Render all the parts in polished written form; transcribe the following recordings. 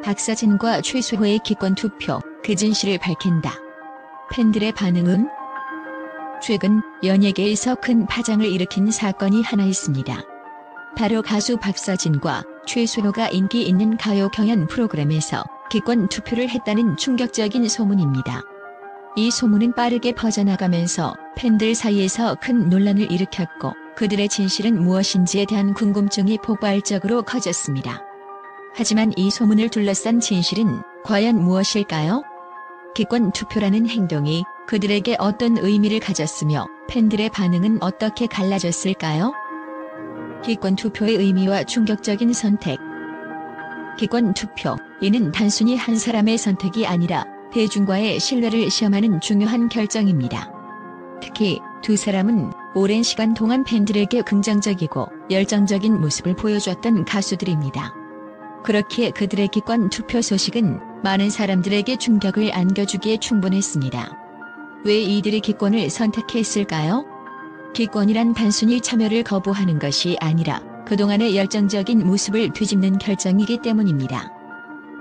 박서진과 최수호의 기권 투표, 그 진실을 밝힌다. 팬들의 반응은? 최근 연예계에서 큰 파장을 일으킨 사건이 하나 있습니다. 바로 가수 박서진과 최수호가 인기 있는 가요 경연 프로그램에서 기권 투표를 했다는 충격적인 소문입니다. 이 소문은 빠르게 퍼져나가면서 팬들 사이에서 큰 논란을 일으켰고 그들의 진실은 무엇인지에 대한 궁금증이 폭발적으로 커졌습니다. 하지만 이 소문을 둘러싼 진실은 과연 무엇일까요? 기권 투표라는 행동이 그들에게 어떤 의미를 가졌으며 팬들의 반응은 어떻게 갈라졌을까요? 기권 투표의 의미와 충격적인 선택. 기권 투표, 이는 단순히 한 사람의 선택이 아니라 대중과의 신뢰를 시험하는 중요한 결정입니다. 특히 두 사람은 오랜 시간 동안 팬들에게 긍정적이고 열정적인 모습을 보여줬던 가수들입니다. 그렇기에 그들의 기권 투표 소식은 많은 사람들에게 충격을 안겨주기에 충분했습니다. 왜 이들이 기권을 선택했을까요? 기권이란 단순히 참여를 거부하는 것이 아니라 그동안의 열정적인 모습을 뒤집는 결정이기 때문입니다.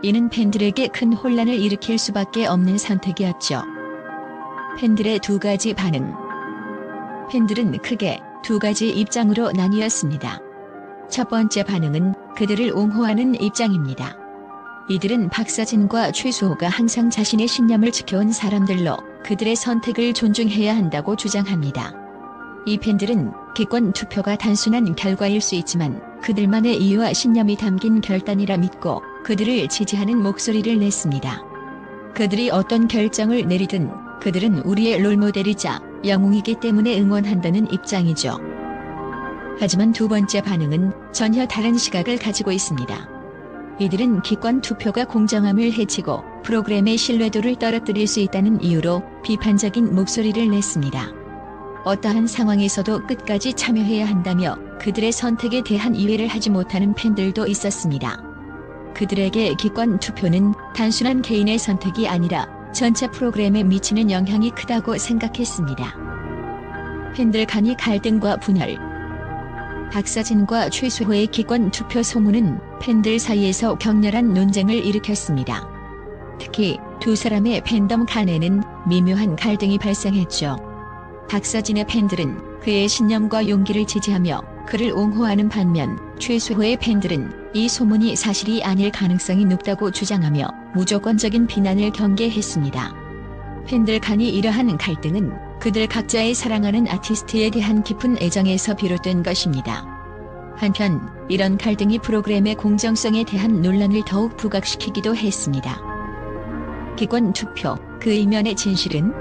이는 팬들에게 큰 혼란을 일으킬 수밖에 없는 선택이었죠. 팬들의 두 가지 반응. 팬들은 크게 두 가지 입장으로 나뉘었습니다. 첫 번째 반응은 그들을 옹호하는 입장입니다. 이들은 박서진과 최수호가 항상 자신의 신념을 지켜온 사람들로 그들의 선택을 존중해야 한다고 주장합니다. 이 팬들은 기권 투표가 단순한 결과일 수 있지만 그들만의 이유와 신념이 담긴 결단이라 믿고 그들을 지지하는 목소리를 냈습니다. 그들이 어떤 결정을 내리든 그들은 우리의 롤모델이자 영웅이기 때문에 응원한다는 입장이죠. 하지만 두 번째 반응은 전혀 다른 시각을 가지고 있습니다. 이들은 기권 투표가 공정함을 해치고 프로그램의 신뢰도를 떨어뜨릴 수 있다는 이유로 비판적인 목소리를 냈습니다. 어떠한 상황에서도 끝까지 참여해야 한다며 그들의 선택에 대한 이해를 하지 못하는 팬들도 있었습니다. 그들에게 기권 투표는 단순한 개인의 선택이 아니라 전체 프로그램에 미치는 영향이 크다고 생각했습니다. 팬들 간의 갈등과 분열. 박서진과 최수호의 기권 투표 소문은 팬들 사이에서 격렬한 논쟁을 일으켰습니다. 특히 두 사람의 팬덤 간에는 미묘한 갈등이 발생했죠. 박서진의 팬들은 그의 신념과 용기를 지지하며 그를 옹호하는 반면 최수호의 팬들은 이 소문이 사실이 아닐 가능성이 높다고 주장하며 무조건적인 비난을 경계했습니다. 팬들 간의 이러한 갈등은 그들 각자의 사랑하는 아티스트에 대한 깊은 애정에서 비롯된 것입니다. 한편 이런 갈등이 프로그램의 공정성에 대한 논란을 더욱 부각시키기도 했습니다. 기권 투표, 그 이면의 진실은?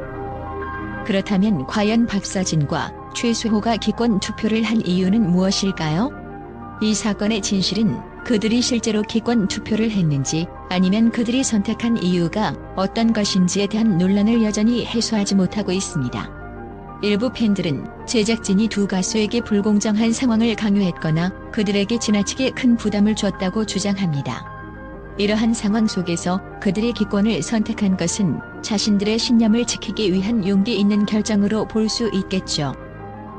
그렇다면 과연 박서진과 최수호가 기권 투표를 한 이유는 무엇일까요? 이 사건의 진실은 그들이 실제로 기권 투표를 했는지 아니면 그들이 선택한 이유가 어떤 것인지에 대한 논란을 여전히 해소하지 못하고 있습니다. 일부 팬들은 제작진이 두 가수에게 불공정한 상황을 강요했거나 그들에게 지나치게 큰 부담을 줬다고 주장합니다. 이러한 상황 속에서 그들이 기권을 선택한 것은 자신들의 신념을 지키기 위한 용기 있는 결정으로 볼 수 있겠죠.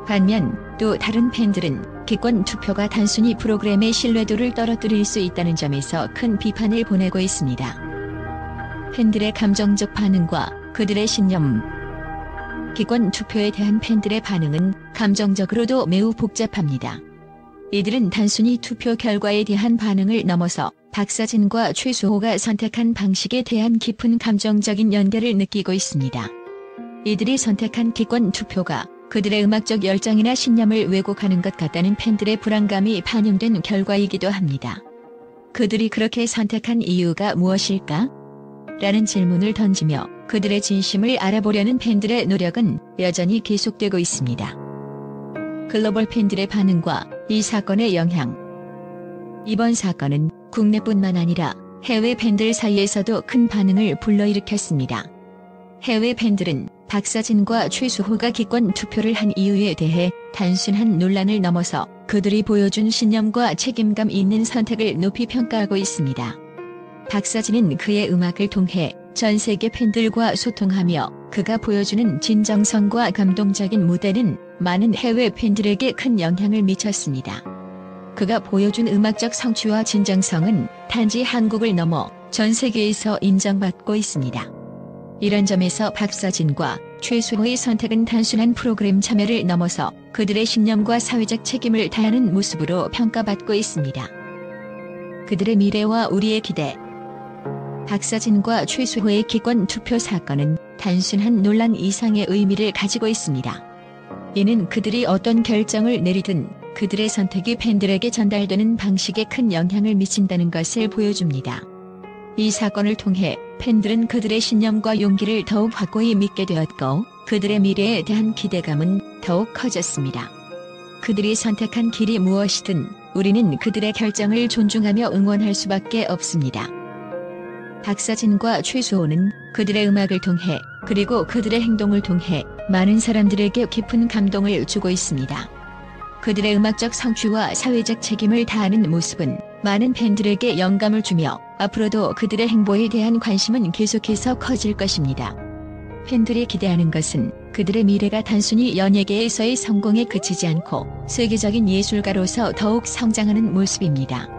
반면 또 다른 팬들은 기권 투표가 단순히 프로그램의 신뢰도를 떨어뜨릴 수 있다는 점에서 큰 비판을 보내고 있습니다. 팬들의 감정적 반응과 그들의 신념. 기권 투표에 대한 팬들의 반응은 감정적으로도 매우 복잡합니다. 이들은 단순히 투표 결과에 대한 반응을 넘어서 박서진과 최수호가 선택한 방식에 대한 깊은 감정적인 연결을 느끼고 있습니다. 이들이 선택한 기권 투표가 그들의 음악적 열정이나 신념을 왜곡하는 것 같다는 팬들의 불안감이 반영된 결과이기도 합니다. 그들이 그렇게 선택한 이유가 무엇일까? 라는 질문을 던지며 그들의 진심을 알아보려는 팬들의 노력은 여전히 계속되고 있습니다. 글로벌 팬들의 반응과 이 사건의 영향. 이번 사건은 국내뿐만 아니라 해외 팬들 사이에서도 큰 반응을 불러일으켰습니다. 해외 팬들은 박서진과 최수호가 기권 투표를 한 이유에 대해 단순한 논란을 넘어서 그들이 보여준 신념과 책임감 있는 선택을 높이 평가하고 있습니다. 박서진은 그의 음악을 통해 전 세계 팬들과 소통하며 그가 보여주는 진정성과 감동적인 무대는 많은 해외 팬들에게 큰 영향을 미쳤습니다. 그가 보여준 음악적 성취와 진정성은 단지 한국을 넘어 전 세계에서 인정받고 있습니다. 이런 점에서 박서진과 최수호의 선택은 단순한 프로그램 참여를 넘어서 그들의 신념과 사회적 책임을 다하는 모습으로 평가받고 있습니다. 그들의 미래와 우리의 기대. 박서진과 최수호의 기권 투표 사건은 단순한 논란 이상의 의미를 가지고 있습니다. 이는 그들이 어떤 결정을 내리든 그들의 선택이 팬들에게 전달되는 방식에 큰 영향을 미친다는 것을 보여줍니다. 이 사건을 통해 팬들은 그들의 신념과 용기를 더욱 확고히 믿게 되었고 그들의 미래에 대한 기대감은 더욱 커졌습니다. 그들이 선택한 길이 무엇이든 우리는 그들의 결정을 존중하며 응원할 수밖에 없습니다. 박서진과 최수호는 그들의 음악을 통해 그리고 그들의 행동을 통해 많은 사람들에게 깊은 감동을 주고 있습니다. 그들의 음악적 성취와 사회적 책임을 다하는 모습은 많은 팬들에게 영감을 주며 앞으로도 그들의 행보에 대한 관심은 계속해서 커질 것입니다. 팬들이 기대하는 것은 그들의 미래가 단순히 연예계에서의 성공에 그치지 않고 세계적인 예술가로서 더욱 성장하는 모습입니다.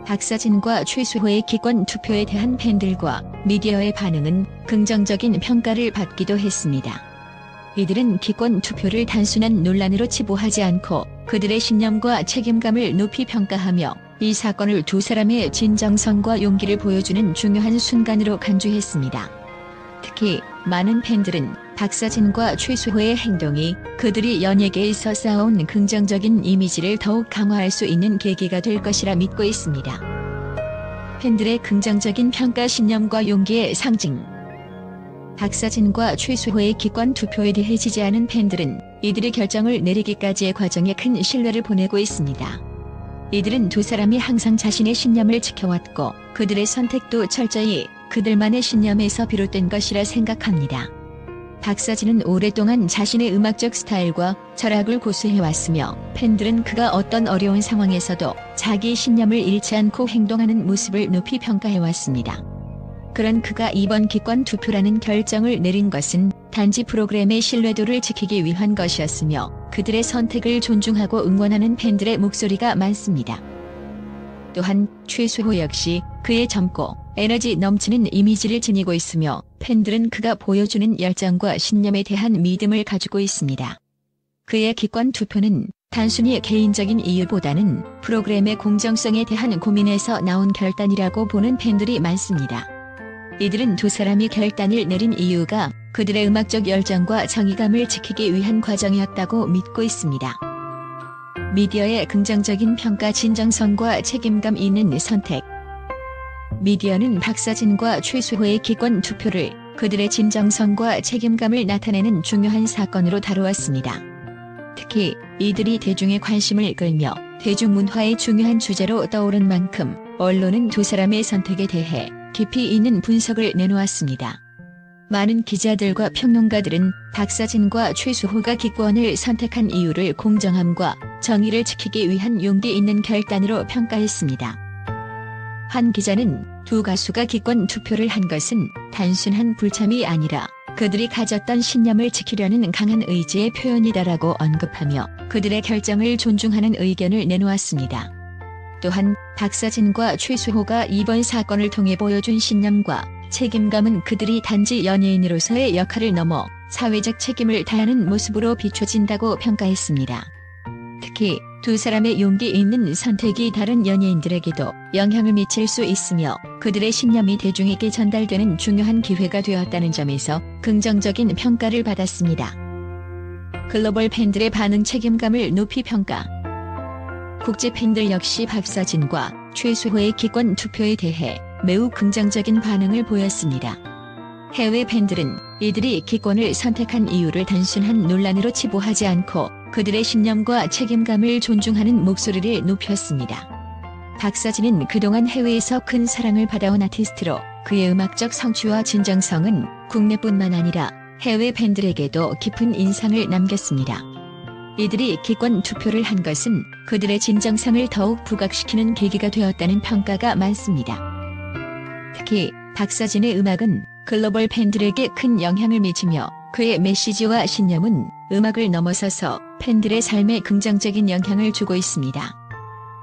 박서진과 최수호의 기권 투표에 대한 팬들과 미디어의 반응은 긍정적인 평가를 받기도 했습니다. 이들은 기권 투표를 단순한 논란으로 치부하지 않고 그들의 신념과 책임감을 높이 평가하며 이 사건을 두 사람의 진정성과 용기를 보여주는 중요한 순간으로 간주했습니다. 특히 많은 팬들은 박서진과 최수호의 행동이 그들이 연예계에서 쌓아온 긍정적인 이미지를 더욱 강화할 수 있는 계기가 될 것이라 믿고 있습니다. 팬들의 긍정적인 평가 신념과 용기의 상징. 박서진과 최수호의 기권 투표에 대해 지지하는 팬들은 이들의 결정을 내리기까지의 과정에 큰 신뢰를 보내고 있습니다. 이들은 두 사람이 항상 자신의 신념을 지켜왔고 그들의 선택도 철저히 그들만의 신념에서 비롯된 것이라 생각합니다. 박서진은 오랫동안 자신의 음악적 스타일과 철학을 고수해왔으며 팬들은 그가 어떤 어려운 상황에서도 자기 신념을 잃지 않고 행동하는 모습을 높이 평가해왔습니다. 그런 그가 이번 기권 투표라는 결정을 내린 것은 단지 프로그램의 신뢰도를 지키기 위한 것이었으며 그들의 선택을 존중하고 응원하는 팬들의 목소리가 많습니다. 또한 최수호 역시 그의 젊고 에너지 넘치는 이미지를 지니고 있으며 팬들은 그가 보여주는 열정과 신념에 대한 믿음을 가지고 있습니다. 그의 기권 투표는 단순히 개인적인 이유보다는 프로그램의 공정성에 대한 고민에서 나온 결단이라고 보는 팬들이 많습니다. 이들은 두 사람이 결단을 내린 이유가 그들의 음악적 열정과 정의감을 지키기 위한 과정이었다고 믿고 있습니다. 미디어의 긍정적인 평가 진정성과 책임감 있는 선택. 미디어는 박서진과 최수호의 기권 투표를 그들의 진정성과 책임감을 나타내는 중요한 사건으로 다루었습니다. 특히 이들이 대중의 관심을 끌며 대중문화의 중요한 주제로 떠오른 만큼 언론은 두 사람의 선택에 대해 깊이 있는 분석을 내놓았습니다. 많은 기자들과 평론가들은 박서진과 최수호가 기권을 선택한 이유를 공정함과 정의를 지키기 위한 용기 있는 결단으로 평가했습니다. 한 기자는 두 가수가 기권 투표를 한 것은 단순한 불참이 아니라 그들이 가졌던 신념을 지키려는 강한 의지의 표현이다라고 언급하며 그들의 결정을 존중하는 의견을 내놓았습니다. 또한 박서진과 최수호가 이번 사건을 통해 보여준 신념과 책임감은 그들이 단지 연예인으로서의 역할을 넘어 사회적 책임을 다하는 모습으로 비춰진다고 평가했습니다. 특히 두 사람의 용기 있는 선택이 다른 연예인들에게도 영향을 미칠 수 있으며 그들의 신념이 대중에게 전달되는 중요한 기회가 되었다는 점에서 긍정적인 평가를 받았습니다. 글로벌 팬들의 반응 책임감을 높이 평가. 국제 팬들 역시 박서진과 최수호의 기권 투표에 대해 매우 긍정적인 반응을 보였습니다. 해외 팬들은 이들이 기권을 선택한 이유를 단순한 논란으로 치부하지 않고 그들의 신념과 책임감을 존중하는 목소리를 높였습니다. 박서진은 그동안 해외에서 큰 사랑을 받아온 아티스트로 그의 음악적 성취와 진정성은 국내뿐만 아니라 해외 팬들에게도 깊은 인상을 남겼습니다. 이들이 기권 투표를 한 것은 그들의 진정성을 더욱 부각시키는 계기가 되었다는 평가가 많습니다. 특히 박서진의 음악은 글로벌 팬들에게 큰 영향을 미치며 그의 메시지와 신념은 음악을 넘어서서 팬들의 삶에 긍정적인 영향을 주고 있습니다.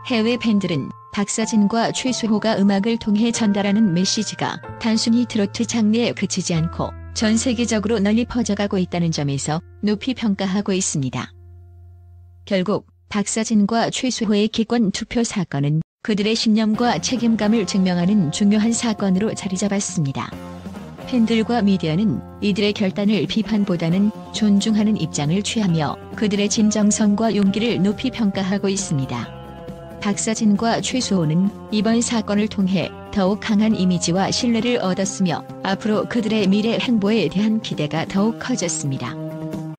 해외 팬들은 박서진과 최수호가 음악을 통해 전달하는 메시지가 단순히 트로트 장르에 그치지 않고 전 세계적으로 널리 퍼져가고 있다는 점에서 높이 평가하고 있습니다. 결국 박서진과 최수호의 기권 투표 사건은 그들의 신념과 책임감을 증명하는 중요한 사건으로 자리 잡았습니다. 팬들과 미디어는 이들의 결단을 비판보다는 존중하는 입장을 취하며 그들의 진정성과 용기를 높이 평가하고 있습니다. 박서진과 최수호는 이번 사건을 통해 더욱 강한 이미지와 신뢰를 얻었으며 앞으로 그들의 미래 행보에 대한 기대가 더욱 커졌습니다.